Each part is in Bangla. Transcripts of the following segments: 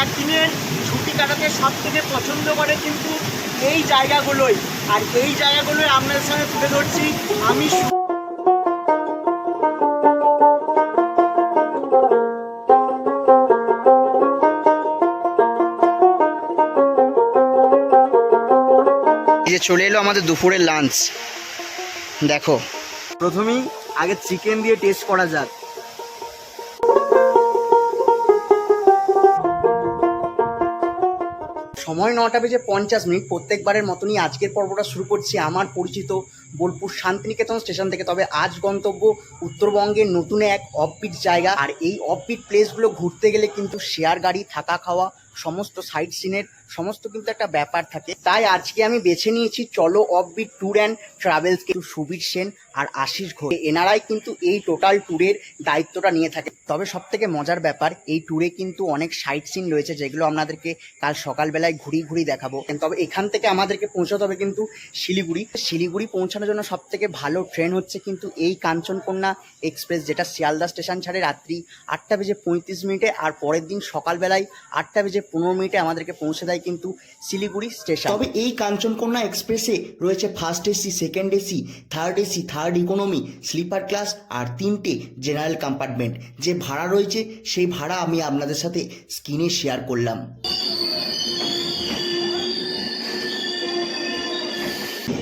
একদিনের ছুটি কাটাতে সব থেকে পছন্দ করে কিন্তু এই জায়গাগুলোই। আর এই জায়গাগুলোই আপনাদের সঙ্গে তুলে ধরছি আমি। যে চলে এলো আমাদের দুপুরের লাঞ্চ। দেখো, প্রথমেই আগে চিকেন দিয়ে টেস্ট করা যাক। সময় 9:50। প্রত্যেকবারের মতনই আজকের পর্বটা শুরু করছি আমার পরিচিত বোলপুর শান্তিনিকেতন স্টেশন থেকে। তবে আজ গন্তব্য উত্তরবঙ্গের নতুন এক অফবিট জায়গা। আর এই অফবিট প্লেসগুলো ঘুরতে গেলে কিন্তু শেয়ার গাড়ি, থাকা খাওয়া, সমস্ত সাইট সিনের সমস্ত কিন্তু একটা ব্যাপার থাকে। তাই আজকে আমি বেছে নিয়েছি চলো অফবিট ট্যুর অ্যান্ড ট্রাভেলস। কিন্তু সুবীর সেন আর আশিস ঘোষ এনারাই কিন্তু এই টোটাল ট্যুরের দায়িত্বটা নিয়ে থাকে। তবে সব থেকে মজার ব্যাপার, এই ট্যুরে কিন্তু অনেক সাইট সিন রয়েছে যেগুলো আপনাদেরকে কাল সকালবেলায় ঘুরিয়ে দেখাবো। তবে এখান থেকে আমাদেরকে পৌঁছাতে হবে কিন্তু শিলিগুড়ি পৌঁছানোর জন্য সব থেকে ভালো ট্রেন হচ্ছে কিন্তু এই কাঞ্চনকন্যা এক্সপ্রেস, যেটা শিয়ালদা স্টেশন ছাড়ে রাত্রি 8:35। আর পরের দিন সকালবেলায় 8:15 আমাদেরকে পৌঁছে দেয় কিন্তু শিলিগুড়ি স্টেশন। তবে এই কাঞ্চনকন্যা এক্সপ্রেসে রয়েছে first AC, second AC, third AC, third economy, sleeper class আর 3টে জেনারেল কম্পার্টমেন্ট। যে ভাড়া রয়েছে সেই ভাড়া আমি আপনাদের সাথে স্ক্রিনে শেয়ার করলাম।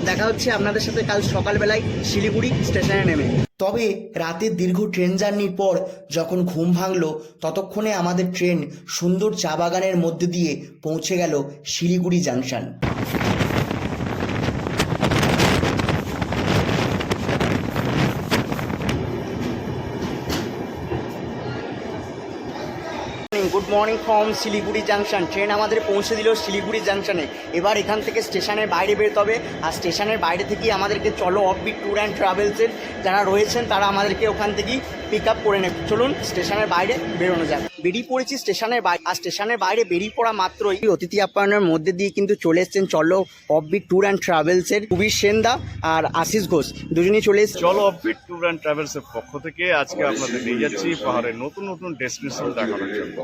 দেখা হচ্ছে আপনাদের সাথে কাল সকালবেলায় শিলিগুড়ি স্টেশনে নেমে। তবে রাতের দীর্ঘ ট্রেন জার্নির পর যখন ঘুম ভাঙলো, ততক্ষণে আমাদের ট্রেন সুন্দর চা বাগানের মধ্যে দিয়ে পৌঁছে গেল Siliguri junction. Good morning from Siliguri junction. Train আমাদের পৌঁছে দিল শিলিগুড়ি জাংশনে। এবার এখান থেকে স্টেশনের বাইরে বেরোতে হবে। আর স্টেশনের বাইরে থেকেই আমাদেরকে চলো অফবিট ট্যুর অ্যান্ড ট্রাভেলসের যারা রয়েছেন তারা আমাদেরকে ওখান থেকেই পিক আপ করে নেবে। চলুন স্টেশনের বাইরে বেরোনো যাক। বেরিয়ে পড়েছি স্টেশনের বাইরে। আর স্টেশনের বাইরে বেরিয়ে পড়া মাত্রই অতিথি আপ্যায়নের মধ্যে দিয়ে কিন্তু চলে এসছেন চলো অফবিট ট্যুর অ্যান্ড ট্রাভেলসের সুবীর সেনদা আর আশিস ঘোষ, দুজনেই চলে এসছে। চলো অফবিট ট্যুর অ্যান্ড ট্রাভেলসের পক্ষ থেকে আজকে আপনাদের নিয়ে যাচ্ছি পাহাড়ের নতুন নতুন ডেস্টিনেশন দেখানোর জন্য।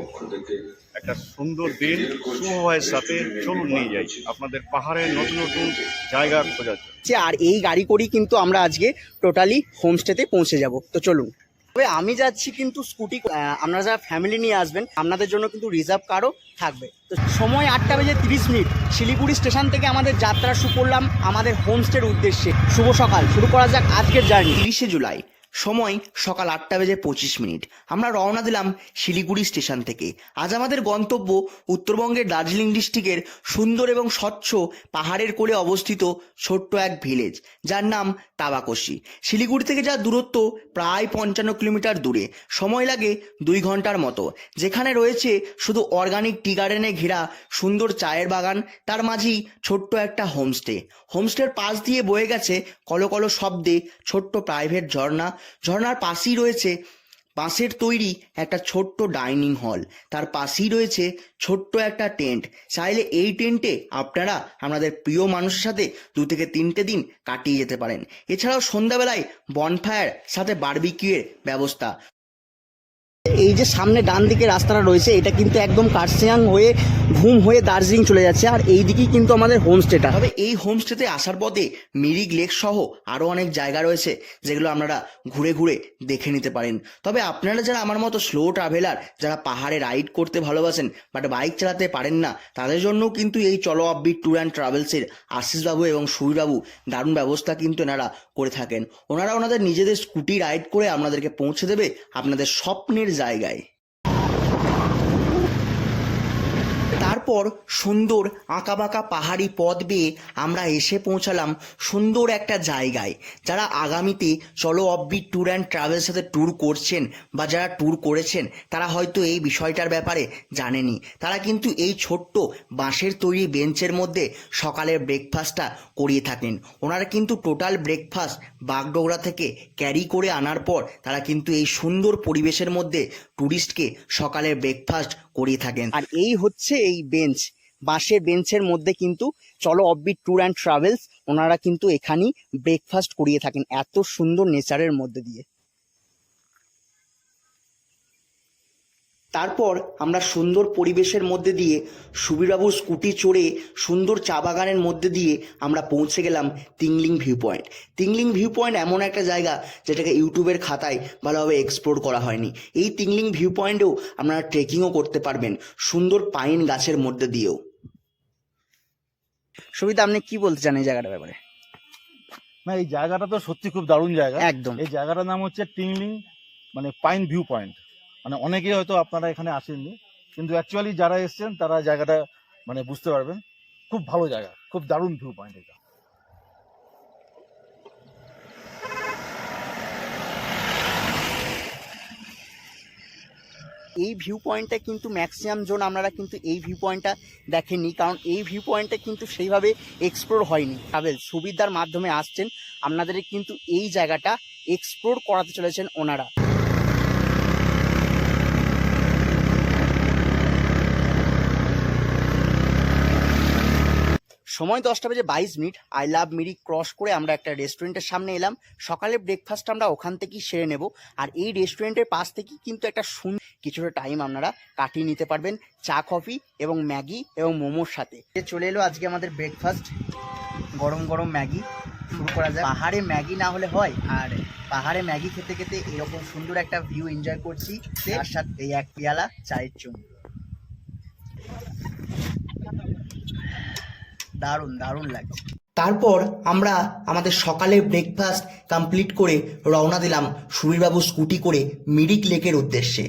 একটা সুন্দর দিন শুভয়ের সাথে চলুন নিয়ে যাই আপনাদের পাহাড়ের নতুন নতুন জায়গা খোঁজার জন্য। আর এই গাড়ি করেই কিন্তু আমরা আজকে টোটালি হোমস্টেতে পৌঁছে যাব। তো চলুন। তবে আমি যাচ্ছি কিন্তু স্কুটি। আপনারা যারা ফ্যামিলি নিয়ে আসবেন আপনাদের জন্য কিন্তু রিজার্ভ কারও থাকবে। তো সময় 8:30। শিলিগুড়ি স্টেশন থেকে আমাদের যাত্রা শুরু করলাম আমাদের হোমস্টের উদ্দেশ্যে। শুভ সকাল, শুরু করা যাক আজকের জার্নি। 30 জুলাই, সময় সকাল 8:25। আমরা রওনা দিলাম শিলিগুড়ি স্টেশন থেকে। আজ আমাদের গন্তব্য উত্তরবঙ্গের দার্জিলিং ডিস্ট্রিক্টের সুন্দর এবং স্বচ্ছ পাহাড়ের কোলে অবস্থিত ছোট্ট এক ভিলেজ, যার নাম তাবাকশি। শিলিগুড়ি থেকে যার দূরত্ব প্রায় 55 কিলোমিটার দূরে। সময় লাগে 2 ঘন্টার মতো। যেখানে রয়েছে শুধু অর্গানিক টি গার্ডেনে ঘেরা সুন্দর চায়ের বাগান, তার মাঝেই ছোট্ট একটা হোমস্টে। হোমস্টের পাশ দিয়ে বয়ে গেছে কলকল শব্দে ছোট্ট প্রাইভেট ঝর্ণা। ঝর্ণার পাশেই রয়েছে বাঁশের তৈরি একটা ছোট্ট ডাইনিং হল। তার পাশেই রয়েছে ছোট্ট একটা টেন্ট। চাইলে এই টেন্টে আপনারা আপনাদের প্রিয় মানুষের সাথে 2 থেকে 3টে দিন কাটিয়ে যেতে পারেন। এছাড়াও সন্ধ্যাবেলায় বনফায়ার সাথে বারবিকিউয়ের ব্যবস্থা। এই যে সামনে ডান দিকে রাস্তাটা রয়েছে, এটা কিন্তু একদম কার্শিয়াং হয়ে ঘুম হয়ে দার্জিলিং চলে যাচ্ছে। আর এই দিকেই কিন্তু আমাদের হোমস্টেটা। তবে এই হোমস্টেতে আসার পথে মিরিক লেক সহ আরও অনেক জায়গা রয়েছে যেগুলো আপনারা ঘুরে ঘুরে দেখে নিতে পারেন। তবে আপনারা যারা আমার মতো স্লো ট্রাভেলার, যারা পাহাড়ে রাইড করতে ভালোবাসেন বাট বাইক চালাতে পারেন না, তাদের জন্যও কিন্তু এই চলো অফবিট ট্যুর অ্যান্ড ট্রাভেলসের আশিসবাবু এবং সুবীরবাবু দারুণ ব্যবস্থা কিন্তু এনারা করে থাকেন। ওনারা ওনাদের নিজেদের স্কুটি রাইড করে আপনাদেরকে পৌঁছে দেবে আপনাদের স্বপ্নের জায়গায়। তারপর সুন্দর আঁকাবাঁকা পাহাড়ি পথ বেয়ে আমরা এসে পৌঁছালাম সুন্দর একটা জায়গায়। যারা আগামীতে চলো অফবিট ট্যুর অ্যান্ড ট্রাভেলের সাথে ট্যুর করছেন বা যারা ট্যুর করেছেন তারা হয়তো এই বিষয়টার ব্যাপারে জানেনি। তারা কিন্তু এই ছোট্ট বাঁশের তৈরি বেঞ্চের মধ্যে সকালের ব্রেকফাস্টটা করিয়ে থাকেন। ওনারা কিন্তু টোটাল ব্রেকফাস্ট বাগডোগরা থেকে ক্যারি করে আনার পর তারা কিন্তু এই সুন্দর পরিবেশের মধ্যে ট্যুরিস্টকে সকালের ব্রেকফাস্ট করিয়ে থাকেন। আর এই হচ্ছে এই বেঞ্চ, বাঁশের বেঞ্চের মধ্যে কিন্তু চলো অফবিট ট্যুর অ্যান্ড ট্রাভেলস ওনারা কিন্তু এখানেই ব্রেকফাস্ট করিয়ে থাকেন এত সুন্দর নেচারের মধ্যে দিয়ে। তারপর আমরা সুন্দর পরিবেশের মধ্যে দিয়ে সুবীরবাবুর স্কুটি চড়ে সুন্দর চা বাগানের মধ্যে দিয়ে আমরা পৌঁছে গেলাম তিংলিং ভিউ পয়েন্ট। তিংলিং ভিউ পয়েন্ট এমন একটা জায়গা যেটাকে ইউটিউবের খাতায় ভালোভাবে এক্সপ্লোর করা হয়নি। এই তিংলিং ভিউ পয়েন্টেও আপনারা ট্রেকিংও করতে পারবেন সুন্দর পাইন গাছের মধ্যে দিয়েও। সুবিধা, আপনি কি বলতে চান এই জায়গাটার ব্যাপারে? না, এই জায়গাটা তো সত্যি খুব দারুণ জায়গা। একদম। এই জায়গাটার নাম হচ্ছে টিংলিং মানে পাইন ভিউ পয়েন্ট। মানে অনেকেই হয়তো আপনারা এখানে আসেননি, কিন্তু অ্যাকচুয়ালি যারা এসছেন তারা জায়গাটা মানে বুঝতে পারবেন। খুব ভালো জায়গা, খুব দারুণ ভিউ পয়েন্ট এটা। এই ভিউ পয়েন্টটা কিন্তু ম্যাক্সিমাম জন আপনারা কিন্তু এই ভিউ পয়েন্টটা দেখেননি, কারণ এই ভিউ পয়েন্টটা কিন্তু সেইভাবে এক্সপ্লোর হয়নি। ট্রাভেল সুবিধার মাধ্যমে আসছেন, আপনাদের কিন্তু এই জায়গাটা এক্সপ্লোর করাতে চলেছেন ওনারা। সময় 10:22। আই লাভ মিরিক ক্রস করে আমরা একটা রেস্টুরেন্টের সামনে এলাম। সকালে ব্রেকফাস্ট আমরা ওখান থেকেই সেরে নেব। আর এই রেস্টুরেন্টের পাশ থেকেই কিন্তু একটা কিছুটা টাইম আপনারা কাটিয়ে নিতে পারবেন চা, কফি এবং ম্যাগি এবং মোমোর সাথে। চলে এলো আজকে আমাদের ব্রেকফাস্ট, গরম গরম ম্যাগি। শুরু করা যায়। পাহাড়ে ম্যাগি না হলে হয়, আর পাহাড়ে ম্যাগি খেতে খেতে এরকম সুন্দর একটা ভিউ এনজয় করছি, তার সাথে এই এক পেয়ালা চায়ের চুমুক। দারুণ দারুণ লাগছে। তারপর আমরা আমাদের সকালের ব্রেকফাস্ট কমপ্লিট করে রওনা দিলাম সুবীরবাবু স্কুটি করে মিরিক লেকের উদ্দেশ্যে।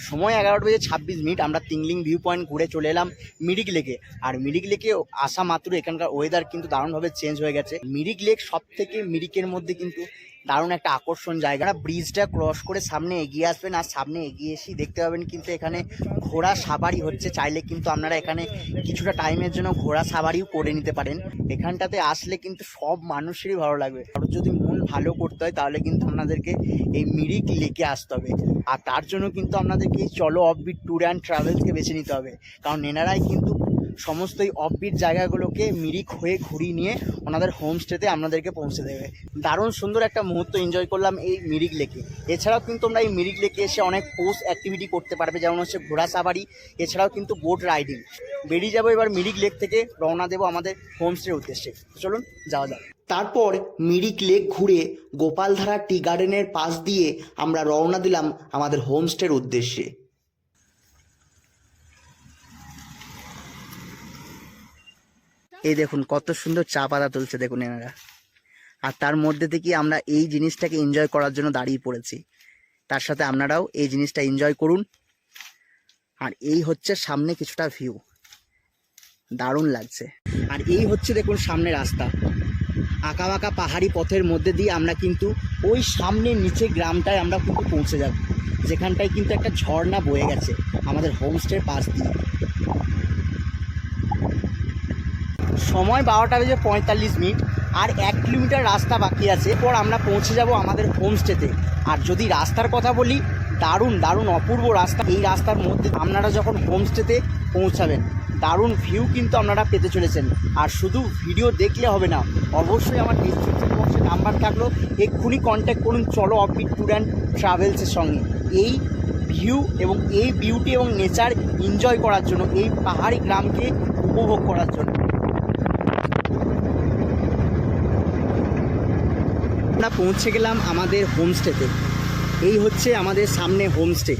সময় 11:26। আমরা তিংলিং ভিউ পয়েন্ট ঘুরে চলে এলাম মিরিক লেকে। আর মিরিক লেকে আসা মাত্র এখানকার ওয়েদার কিন্তু দারুণভাবে চেঞ্জ হয়ে গেছে। মিরিক লেক সব থেকে মিরিকের মধ্যে কিন্তু দারুণ একটা আকর্ষণ জায়গা। ব্রিজটা ক্রস করে সামনে এগিয়ে আসবেন, আর সামনে এগিয়ে এসেই দেখতে পাবেন কিন্তু এখানে ঘোড়া সাবারি হচ্ছে। চাইলে কিন্তু আপনারা এখানে কিছুটা টাইমের জন্য ঘোড়া সাবারিও করে নিতে পারেন। এখানটাতে আসলে কিন্তু সব মানুষেরই ভালো লাগবে। আর যদি মন ভালো করতে হয় তাহলে কিন্তু আপনাদেরকে এই মিরিক লেকে আসতে হবে। আর তার জন্য কিন্তু আপনাদেরকে এই চলো অফবিট ট্যুর অ্যান্ড ট্রাভেলসকে বেছে নিতে হবে, কারণ এনারাই কিন্তু সমস্ত এই অফবিট জায়গাগুলোকে মিরিক হয়ে ঘুরিয়ে নিয়ে ওনাদের হোমস্টেতে আপনাদেরকে পৌঁছে দেবে। দারুণ সুন্দর একটা মুহূর্ত এনজয় করলাম এই মিরিক লেকে। এছাড়াও কিন্তু আমরা এই মিরিক লেকে এসে অনেক পোস্ট অ্যাক্টিভিটি করতে পারবে, যেমন হচ্ছে ঘোড়া সাবারি, এছাড়াও কিন্তু বোট রাইডিং। বেরিয়ে যাবো এবার মিরিক লেক থেকে, রওনা দেবো আমাদের হোমস্টের উদ্দেশ্যে। চলুন যাওয়া যাক। তারপর মিরিক লেক ঘুরে গোপালধারা টি গার্ডেনের পাশ দিয়ে আমরা রওনা দিলাম আমাদের হোমস্টের উদ্দেশ্যে। এই দেখুন কত সুন্দর চা পাতা তুলছে দেখুন এনারা, আর তার মধ্যে থেকে আমরা এই জিনিসটাকে এনজয় করার জন্য দাঁড়িয়ে পড়েছি। তার সাথে আপনারাও এই জিনিসটা এনজয় করুন। আর এই হচ্ছে সামনে কিছুটা ভিউ, দারুণ লাগছে। আর এই হচ্ছে দেখুন সামনে রাস্তা, আঁকা বাঁকা পাহাড়ি পথের মধ্যে দিয়ে আমরা কিন্তু ওই সামনে নিচে গ্রামটায় আমরা কিন্তু পৌঁছে যাব, যেখানটায় কিন্তু একটা ঝর্ণা বয়ে গেছে আমাদের হোমস্টের পাশ দিয়ে। সময় 12:45। আর 1 কিলোমিটার রাস্তা বাকি আছে, এরপর আমরা পৌঁছে যাব আমাদের হোমস্টেতে। আর যদি রাস্তার কথা বলি, দারুণ দারুণ অপূর্ব রাস্তা। এই রাস্তার মধ্যে আপনারা যখন হোমস্টেতে পৌঁছাবেন দারুণ ভিউ কিন্তু আপনারা পেতে চলেছেন। আর শুধু ভিডিও দেখলে হবে না, অবশ্যই আমার ডিসক্রিপশন বক্সে নাম্বার থাকলো, এক্ষুনি কন্ট্যাক্ট করুন চলো অফবিট ট্যুর অ্যান্ড ট্রাভেলসের সঙ্গে। এই ভিউ এবং এই বিউটি এবং নেচার এনজয় করার জন্য, এই পাহাড়ি গ্রামকে উপভোগ করার জন্য। আমরা পৌঁছে গেলাম আমাদের হোমস্টেতে। এই হচ্ছে আমাদের সামনে হোমস্টে।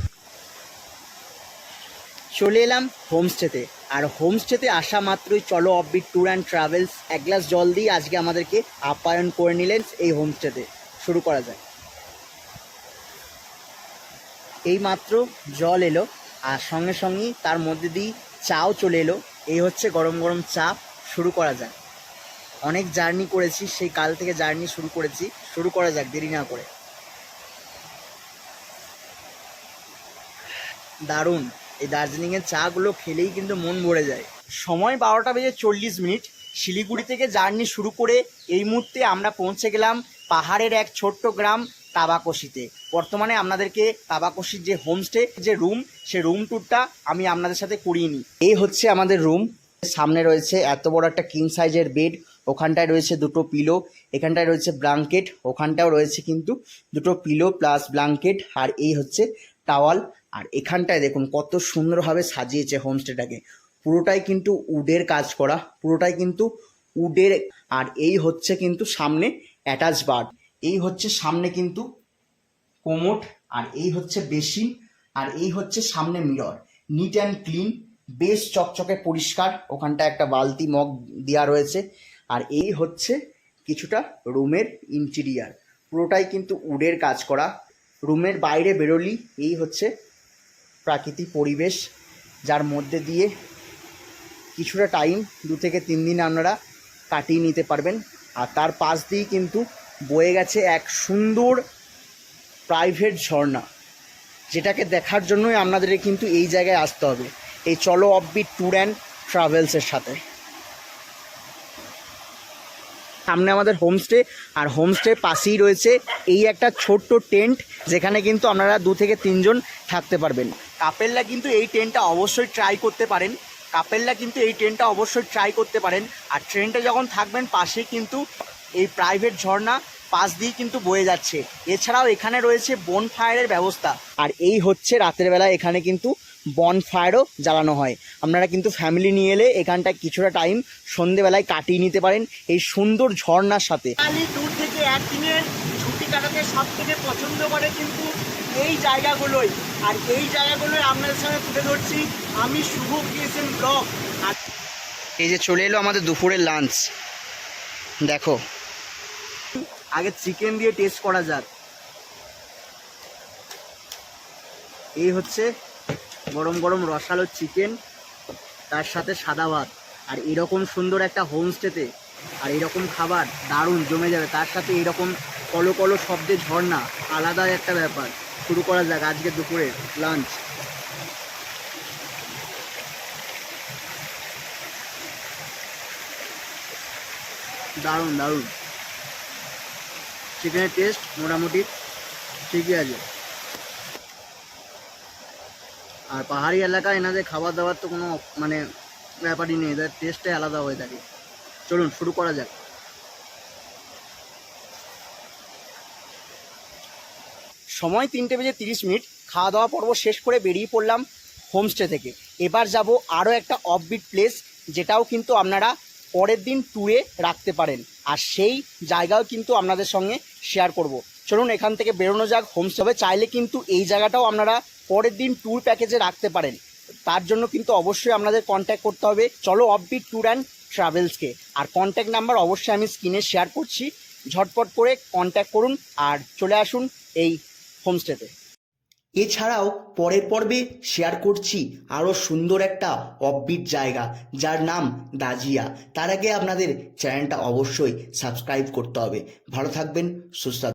চলে এলাম হোমস্টেতে। আর হোমস্টেতে আসা মাত্রই চলো অফবিট ট্যুর অ্যান্ড ট্রাভেলস এক গ্লাস জল দিয়ে আজকে আমাদেরকে আপ্যায়ন করে নিলেন এই হোমস্টেতে। শুরু করা যায়। এই মাত্র জল এলো, আর সঙ্গে সঙ্গেই তার মধ্যে দিয়ে চাও চলে এলো। এই হচ্ছে গরম গরম চা। শুরু করা যায়। অনেক জার্নি করেছি, সেই কাল থেকে জার্নি শুরু করেছি। শুরু করা যাক দেরি না করে। দারুণ, এই দার্জিলিংয়ের চাগুলো খেলেই কিন্তু মন ভরে যায়। সময় 12:40। শিলিগুড়ি থেকে জার্নি শুরু করে এই মুহূর্তে আমরা পৌঁছে গেলাম পাহাড়ের এক ছোট্ট গ্রাম তাবাকশিতে। বর্তমানে আপনাদেরকে তাবাকশির যে হোমস্টে, যে রুম, সে রুম ট্যুরটা আমি আপনাদের সাথে করিয়ে নিই। এই হচ্ছে আমাদের রুম। সামনে রয়েছে এত বড় একটা কিং সাইজের বেড, ওখানটায় রয়েছে দুটো পিলো, এখানটায় রয়েছে ব্ল্যাঙ্কেট, ওখানটাও রয়েছে কিন্তু দুটো পিলো প্লাস ব্ল্যাঙ্কেট, আর এই হচ্ছে টাওয়াল। আর এখানটায় দেখুন কত সুন্দরভাবে সাজিয়েছে হোমস্টেটাকে, পুরোটাই কিন্তু উডের কাজ করা, পুরোটাই কিন্তু উডের। আর এই হচ্ছে কিন্তু সামনে অ্যাটাচ বাথ, এই হচ্ছে সামনে কিন্তু কোমোড, আর এই হচ্ছে বেসিন, আর এই হচ্ছে সামনে মিরর। নিট অ্যান্ড ক্লিন, বেশ চকচকে পরিষ্কার। ওখানটা একটা বালতি মগ দেওয়া রয়েছে। আর এই হচ্ছে কিছুটা রুমের ইন্টেরিয়ার, পুরোটাই কিন্তু উডের কাজ করা। রুমের বাইরে বেরোলি এই হচ্ছে প্রাকৃতিক পরিবেশ, যার মধ্যে দিয়ে কিছুটা টাইম 2 থেকে 3 দিন আপনারা কাটিয়ে নিতে পারবেন। আর তার পাশ দিয়েই কিন্তু বয়ে গেছে এক সুন্দর প্রাইভেট ঝর্ণা, যেটাকে দেখার জন্যই আপনাদের কিন্তু এই জায়গায় আসতে হবে, এই চলো অফবিট ট্যুর অ্যান্ড ট্রাভেলসের সাথে। সামনে আমাদের হোমস্টে, আর হোমস্টে পাশেই রয়েছে এই একটা ছোট্ট টেন্ট, যেখানে কিন্তু আপনারা 2 থেকে 3 জন থাকতে পারবেন। কাপেলরা কিন্তু এই টেন্টটা অবশ্যই ট্রাই করতে পারেন, আর ট্রেনটা যখন থাকবেন পাশে কিন্তু এই প্রাইভেট ঝর্ণা পাশ দিয়ে কিন্তু বয়ে যাচ্ছে। এছাড়াও এখানে রয়েছে বনফায়ারের ব্যবস্থা, আর এই হচ্ছে রাতের বেলা এখানে কিন্তু বনফায়ারও জ্বালানো হয়। আপনারা কিন্তু ফ্যামিলি নিয়ে এলে এখানটায় কিছুটা টাইম সন্ধেবেলায় কাটিয়ে নিতে পারেন এই সুন্দর ঝর্ণার সাথে। দূর থেকে একদিনের ছুটি কাটাতে সব থেকে পছন্দ করে কিন্তু এই জায়গাগুলোই, আর এই জায়গাগুলোই আপনাদের সঙ্গে তুলে ধরছি আমি শুভ ক্রিয়েশন ব্লগ। আর এই যে চলে এলো আমাদের দুপুরের লাঞ্চ, দেখো আগে চিকেন দিয়ে টেস্ট করা যাক। এই হচ্ছে গরম গরম রসালো চিকেন, তার সাথে সাদা ভাত, আর এরকম সুন্দর একটা হোমস্টেতে আর এরকম খাবার দারুণ জমে যাবে। তার সাথে এরকম কলো কলো শব্দে ঝর্ণা, আলাদা একটা ব্যাপার। শুরু করা যাক আজকে দুপুরের লাঞ্চ। দারুণ দারুণ, চিকেনের টেস্ট মোটামুটি ঠিকই আছে। আর পাহাড়ি এলাকায় এনাদের খাবার দাবার তো কোনো মানে ব্যাপারই নেই, এদের টেস্টটাই আলাদা হয়ে থাকে। চলুন শুরু করা যাক। সময় 3:30, খাওয়া দাওয়া পর্ব শেষ করে বেরিয়ে পড়লাম হোমস্টে থেকে। এবার যাব আরও একটা অফবিট প্লেস, যেটাও কিন্তু আপনারা পরের দিন ট্যুরে রাখতে পারেন, আর সেই জায়গাও কিন্তু আপনাদের সঙ্গে শেয়ার করব। চলুন এখান থেকে বেরোনো যাক। হোমস্টে চাইলে কিন্তু এই জায়গাটাও আপনারা পরের দিন ট্যুর প্যাকেজে রাখতে পারেন। তার জন্য কিন্তু অবশ্যই আপনাদের কন্ট্যাক্ট করতে হবে চলো অফবিট ট্যুর অ্যান্ড ট্রাভেলসকে। আর কন্ট্যাক্ট নাম্বার অবশ্যই আমি স্ক্রিনে শেয়ার করছি, ঝটপট করে কন্ট্যাক্ট করুন আর চলে আসুন এই হোমস্টেতে। এছাড়াও পরের পর্বে শেয়ার করছি আরও সুন্দর একটা অফবিট জায়গা, যার নাম দাজিয়া। তার আগে আপনাদের চ্যানেলটা অবশ্যই সাবস্ক্রাইব করতে হবে। ভালো থাকবেন, সুস্থ থাকবেন।